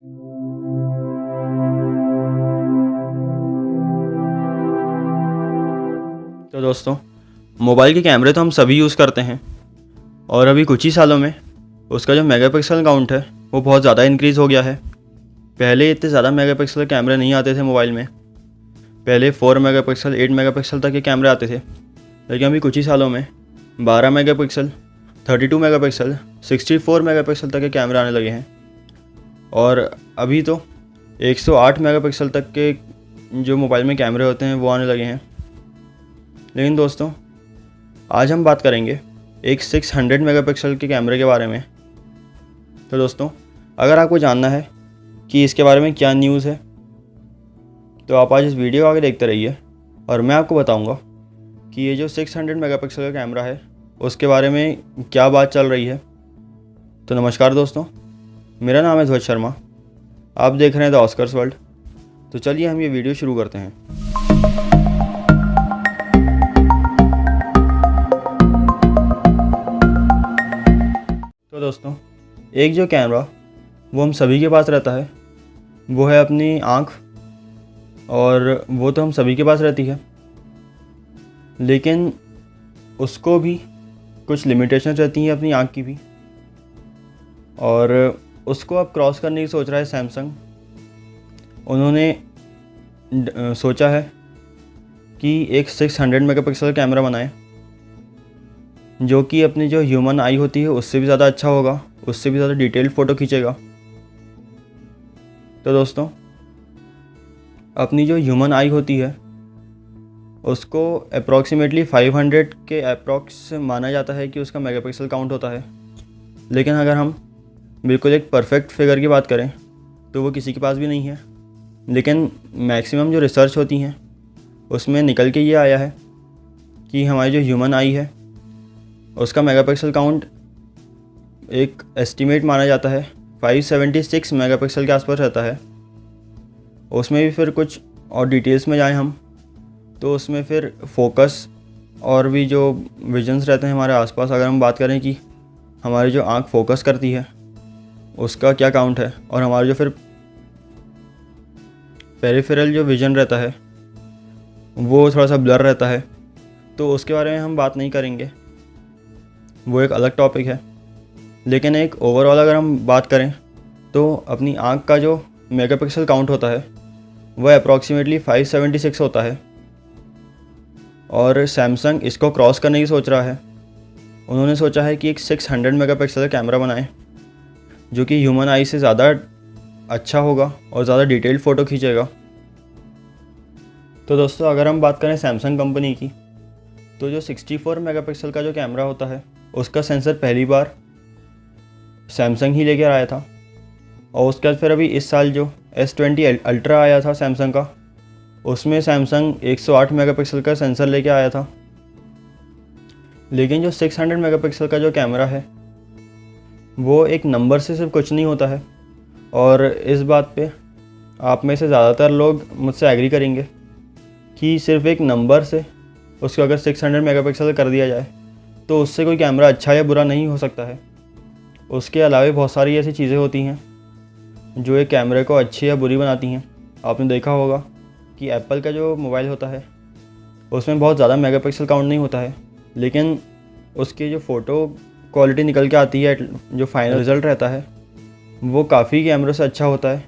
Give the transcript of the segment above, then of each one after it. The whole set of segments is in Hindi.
तो दोस्तों, मोबाइल के कैमरे तो हम सभी यूज़ करते हैं और अभी कुछ ही सालों में उसका जो मेगापिक्सल काउंट है वो बहुत ज़्यादा इंक्रीज़ हो गया है। पहले इतने ज़्यादा मेगापिक्सल के कैमरे नहीं आते थे मोबाइल में। पहले 4 मेगापिक्सल 8 मेगापिक्सल तक के कैमरे आते थे, लेकिन अभी कुछ ही सालों में 12 मेगापिक्सल 32 मेगापिक्सल 64 मेगापिक्सल तक के कैमरे आने लगे हैं और अभी तो 108 मेगापिक्सल तक के जो मोबाइल में कैमरे होते हैं वो आने लगे हैं। लेकिन दोस्तों, आज हम बात करेंगे एक 600 मेगापिक्सल के कैमरे के बारे में। तो दोस्तों, अगर आपको जानना है कि इसके बारे में क्या न्यूज़ है तो आप आज इस वीडियो को आगे देखते रहिए और मैं आपको बताऊंगा कि ये जो 600 मेगापिक्सल का कैमरा है उसके बारे में क्या बात चल रही है। तो नमस्कार दोस्तों, मेरा नाम है ध्वज शर्मा, आप देख रहे हैं द ऑस्कर्स वर्ल्ड। तो चलिए हम ये वीडियो शुरू करते हैं। तो दोस्तों, एक जो कैमरा वो हम सभी के पास रहता है वो है अपनी आँख, और वो तो हम सभी के पास रहती है, लेकिन उसको भी कुछ लिमिटेशंस रहती हैं अपनी आँख की भी, और उसको अब क्रॉस करने की सोच रहा है सैमसंग। उन्होंने सोचा है कि एक 600 मेगापिक्सल कैमरा बनाए जो कि अपनी जो ह्यूमन आई होती है उससे भी ज़्यादा अच्छा होगा, उससे भी ज़्यादा डिटेल्ड फ़ोटो खींचेगा। तो दोस्तों, अपनी जो ह्यूमन आई होती है उसको अप्रॉक्सीमेटली 500 के अप्रॉक्स माना जाता है कि उसका मेगापिक्सल काउंट होता है। लेकिन अगर हम बिल्कुल एक परफेक्ट फिगर की बात करें तो वो किसी के पास भी नहीं है। लेकिन मैक्सिमम जो रिसर्च होती हैं उसमें निकल के ये आया है कि हमारी जो ह्यूमन आई है उसका मेगापिक्सल काउंट एक एस्टीमेट माना जाता है 576 मेगापिक्सल के आसपास रहता है। उसमें भी फिर कुछ और डिटेल्स में जाएं हम तो उसमें फिर फोकस और भी जो विजन्स रहते हैं हमारे आसपास, अगर हम बात करें कि हमारी जो आँख फोकस करती है उसका क्या काउंट है, और हमारा जो फिर पेरिफेरल जो विज़न रहता है वो थोड़ा सा ब्लर रहता है, तो उसके बारे में हम बात नहीं करेंगे, वो एक अलग टॉपिक है। लेकिन एक ओवरऑल अगर हम बात करें तो अपनी आँख का जो मेगापिक्सल काउंट होता है वह अप्रॉक्सीमेटली 576 होता है, और सैमसंग इसको क्रॉस करने की सोच रहा है। उन्होंने सोचा है कि एक 600 मेगापिक्सल का कैमरा बनाए जो कि ह्यूमन आई से ज़्यादा अच्छा होगा और ज़्यादा डिटेल्ड फ़ोटो खींचेगा। तो दोस्तों, अगर हम बात करें सैमसंग कंपनी की तो जो 64 मेगापिक्सल का जो कैमरा होता है उसका सेंसर पहली बार सैमसंग ही लेकर आया था, और उसके बाद फिर अभी इस साल जो S20 अल्ट्रा आया था सैमसंग का, उसमें सैमसंग 108 मेगापिक्सल का सेंसर लेके आया था। लेकिन जो 600 मेगापिक्सल का जो कैमरा है वो एक नंबर से सिर्फ कुछ नहीं होता है, और इस बात पे आप में से ज़्यादातर लोग मुझसे एग्री करेंगे कि सिर्फ एक नंबर से उसको अगर 600 मेगापिक्सल कर दिया जाए तो उससे कोई कैमरा अच्छा या बुरा नहीं हो सकता है। उसके अलावा बहुत सारी ऐसी चीज़ें होती हैं जो एक कैमरे को अच्छी या बुरी बनाती हैं। आपने देखा होगा कि एप्पल का जो मोबाइल होता है उसमें बहुत ज़्यादा मेगापिक्सल काउंट नहीं होता है, लेकिन उसकी जो फ़ोटो क्वालिटी निकल के आती है, जो फाइनल रिज़ल्ट रहता है वो काफ़ी कैमरों से अच्छा होता है।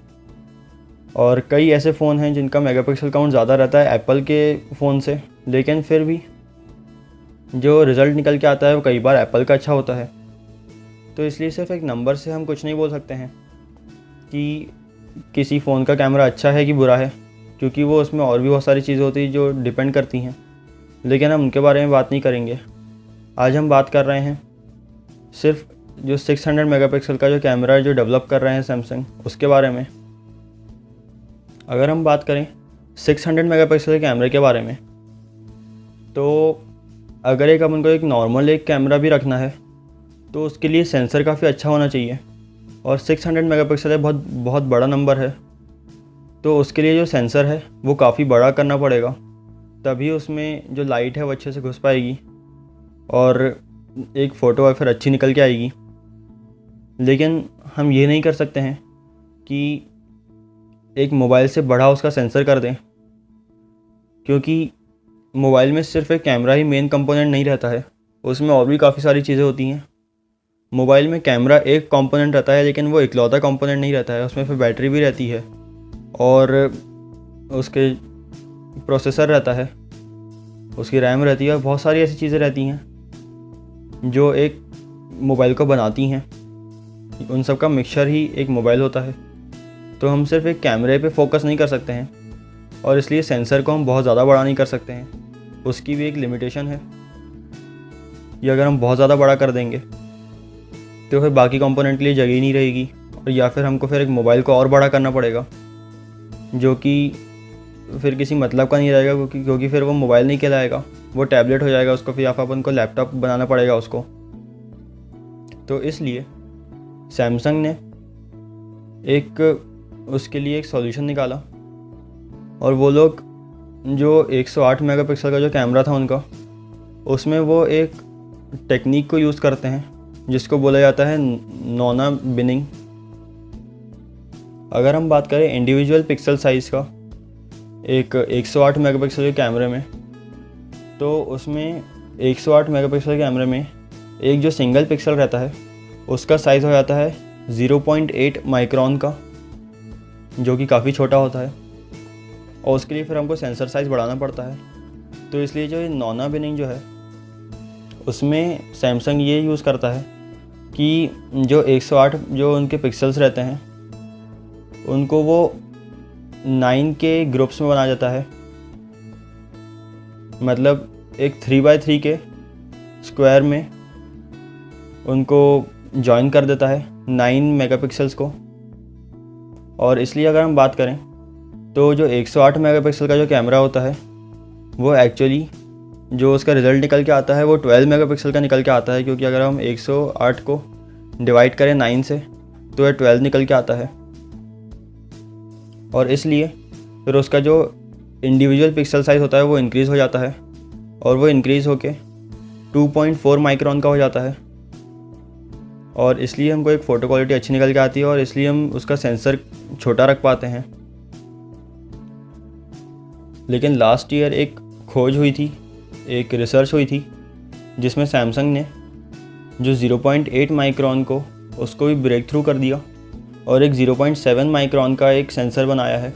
और कई ऐसे फ़ोन हैं जिनका मेगापिक्सल काउंट ज़्यादा रहता है एप्पल के फ़ोन से, लेकिन फिर भी जो रिज़ल्ट निकल के आता है वो कई बार एप्पल का अच्छा होता है। तो इसलिए सिर्फ एक नंबर से हम कुछ नहीं बोल सकते हैं कि किसी फ़ोन का कैमरा अच्छा है कि बुरा है, क्योंकि वो उसमें और भी बहुत सारी चीज़ें होती हैं जो डिपेंड करती हैं। लेकिन हम उनके बारे में बात नहीं करेंगे। आज हम बात कर रहे हैं सिर्फ जो 600 मेगापिक्सल का जो कैमरा जो डेवलप कर रहे हैं सैमसंग, उसके बारे में। अगर हम बात करें 600 मेगापिक्सल के कैमरे के बारे में, तो अगर एक अपन को एक नॉर्मल एक कैमरा भी रखना है तो उसके लिए सेंसर काफ़ी अच्छा होना चाहिए, और 600 मेगापिक्सल है बहुत बहुत बड़ा नंबर है, तो उसके लिए जो सेंसर है वो काफ़ी बड़ा करना पड़ेगा, तभी उसमें जो लाइट है वो अच्छे से घुस पाएगी और एक फ़ोटो फिर अच्छी निकल के आएगी। लेकिन हम ये नहीं कर सकते हैं कि एक मोबाइल से बड़ा उसका सेंसर कर दें, क्योंकि मोबाइल में सिर्फ एक कैमरा ही मेन कंपोनेंट नहीं रहता है, उसमें और भी काफ़ी सारी चीज़ें होती हैं। मोबाइल में कैमरा एक कंपोनेंट रहता है, लेकिन वो इकलौता कंपोनेंट नहीं रहता है, उसमें फिर बैटरी भी रहती है और उसके प्रोसेसर रहता है, उसकी रैम रहती है और बहुत सारी ऐसी चीज़ें रहती हैं जो एक मोबाइल को बनाती हैं। उन सब का मिक्सचर ही एक मोबाइल होता है। तो हम सिर्फ एक कैमरे पे फोकस नहीं कर सकते हैं और इसलिए सेंसर को हम बहुत ज़्यादा बड़ा नहीं कर सकते हैं, उसकी भी एक लिमिटेशन है। ये अगर हम बहुत ज़्यादा बड़ा कर देंगे तो फिर बाकी कंपोनेंट के लिए जगह ही नहीं रहेगी, और या फिर हमको फिर एक मोबाइल को और बड़ा करना पड़ेगा, जो कि फिर किसी मतलब का नहीं रहेगा, क्योंकि फिर वो मोबाइल नहीं कहलाएगा, वो टैबलेट हो जाएगा उसको, फिर या फिर अपन को लैपटॉप बनाना पड़ेगा उसको। तो इसलिए सैमसंग ने उसके लिए एक सॉल्यूशन निकाला, और वो लोग जो 108 मेगापिक्सल का जो कैमरा था उनका, उसमें वो एक टेक्निक को यूज़ करते हैं जिसको बोला जाता है नोना बिनिंग। अगर हम बात करें इंडिविजुअल पिक्सल साइज़ का एक 108 मेगापिक्सल के कैमरे में, तो उसमें 108 मेगापिक्सल कैमरे में एक जो सिंगल पिक्सल रहता है उसका साइज़ हो जाता है 0.8 माइक्रोन का, जो कि काफ़ी छोटा होता है, और उसके लिए फिर हमको सेंसर साइज़ बढ़ाना पड़ता है। तो इसलिए जो ये नोना बिनिंग जो है उसमें सैमसंग ये यूज़ करता है कि जो 108 जो उनके पिक्सल्स रहते हैं उनको वो 9 के ग्रुप्स में बनाया जाता है, मतलब एक 3x3 के स्क्वायर में उनको जॉइन कर देता है 9 मेगापिक्सल्स को। और इसलिए अगर हम बात करें तो जो 108 मेगापिक्सल का जो कैमरा होता है वो एक्चुअली जो उसका रिज़ल्ट निकल के आता है वो 12 मेगापिक्सल का निकल के आता है, क्योंकि अगर हम 108 को डिवाइड करें 9 से तो ये 12 निकल के आता है। और इसलिए फिर उसका जो इंडिविजुअल पिक्सल साइज़ होता है वो इंक्रीज़ हो जाता है, और वो इंक्रीज़ होके 2.4 माइक्रोन का हो जाता है, और इसलिए हमको एक फ़ोटो क्वालिटी अच्छी निकल के आती है, और इसलिए हम उसका सेंसर छोटा रख पाते हैं। लेकिन लास्ट ईयर एक खोज हुई थी, एक रिसर्च हुई थी, जिसमें सैमसंग ने जो 0.8 माइक्रोन को उसको भी ब्रेक थ्रू कर दिया और एक 0.7 माइक्रोन का एक सेंसर बनाया है,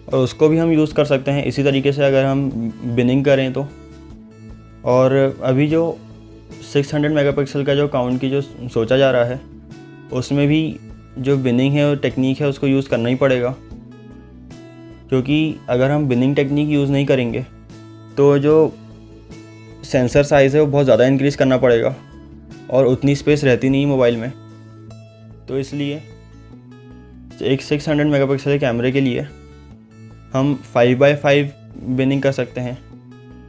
और उसको भी हम यूज़ कर सकते हैं इसी तरीके से अगर हम बिनिंग करें तो। और अभी जो 600 मेगापिक्सल का जो काउंट की जो सोचा जा रहा है उसमें भी जो बिनिंग है और टेक्निक है उसको यूज़ करना ही पड़ेगा, क्योंकि अगर हम बिनिंग टेक्निक यूज़ नहीं करेंगे तो जो सेंसर साइज़ है वो बहुत ज़्यादा इंक्रीज़ करना पड़ेगा, और उतनी स्पेस रहती नहीं मोबाइल में। तो इसलिए एक 600 मेगापिक्सल के कैमरे के लिए हम 5x5 बिनिंग कर सकते हैं,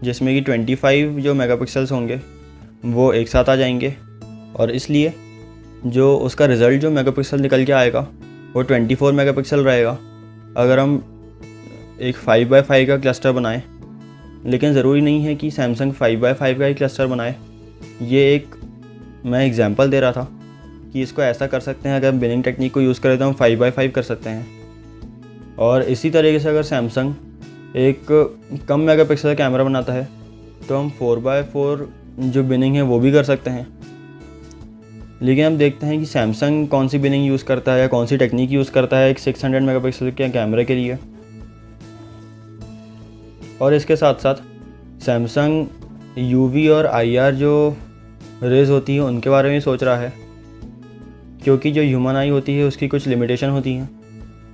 जिसमें कि 25 जो मेगापिक्सल्स होंगे वो एक साथ आ जाएंगे, और इसलिए जो उसका रिज़ल्ट जो मेगापिक्सल निकल के आएगा वो 24 मेगापिक्सल रहेगा अगर हम एक 5x5 का क्लस्टर बनाएं। लेकिन ज़रूरी नहीं है कि सैमसंग 5x5 का ही क्लस्टर बनाए। ये एक मैं एग्जांपल दे रहा था कि इसको ऐसा कर सकते हैं, अगर बिनिंग टेक्निक को यूज़ करें तो हम 5x5 कर सकते हैं। और इसी तरीके से अगर सैमसंग एक कम मेगापिक्सल का कैमरा बनाता है तो हम 4x4 जो बिनिंग है वो भी कर सकते हैं। लेकिन हम देखते हैं कि सैमसंग कौन सी बिनिंग यूज़ करता है या कौन सी टेक्निक यूज़ करता है एक 600 मेगापिक्सल के कैमरे के लिए। और इसके साथ साथ सैमसंग UV और IR जो रेज़ होती है उनके बारे में सोच रहा है, क्योंकि जो ह्यूमन आई होती है उसकी कुछ लिमिटेशन होती हैं।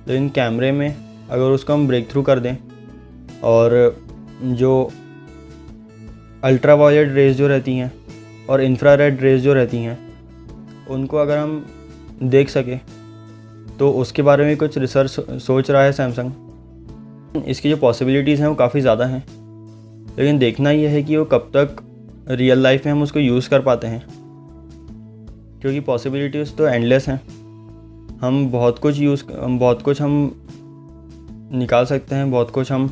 लेकिन कैमरे में अगर उसको हम ब्रेक थ्रू कर दें और जो अल्ट्रावायलेट रेज़ जो रहती हैं और इंफ्रारेड रेज़ जो रहती हैं उनको अगर हम देख सकें तो उसके बारे में कुछ रिसर्च सोच रहा है सैमसंग। इसकी जो पॉसिबिलिटीज़ हैं वो काफ़ी ज़्यादा हैं, लेकिन देखना ये है कि वो कब तक रियल लाइफ में हम उसको यूज़ कर पाते हैं, क्योंकि पॉसिबिलिटीज़ तो एंडलेस हैं। हम बहुत कुछ हम निकाल सकते हैं, बहुत कुछ हम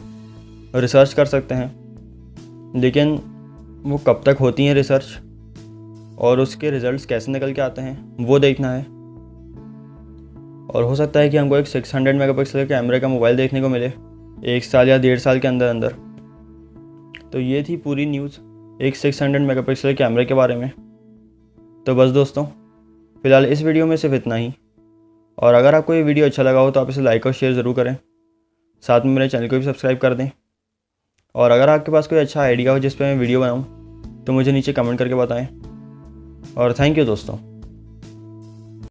रिसर्च कर सकते हैं, लेकिन वो कब तक होती हैं रिसर्च और उसके रिज़ल्ट्स कैसे निकल के आते हैं वो देखना है। और हो सकता है कि हमको एक 600 मेगापिक्सल कैमरे का मोबाइल देखने को मिले 1 साल या 1.5 साल के अंदर अंदर। तो ये थी पूरी न्यूज़ एक 600 मेगापिक्सल कैमरे के बारे में। तो बस दोस्तों, फ़िलहाल इस वीडियो में सिर्फ इतना ही। और अगर आपको ये वीडियो अच्छा लगा हो तो आप इसे लाइक और शेयर ज़रूर करें, साथ में मेरे चैनल को भी सब्सक्राइब कर दें। और अगर आपके पास कोई अच्छा आइडिया हो जिस पर मैं वीडियो बनाऊँ तो मुझे नीचे कमेंट करके बताएं। और थैंक यू दोस्तों।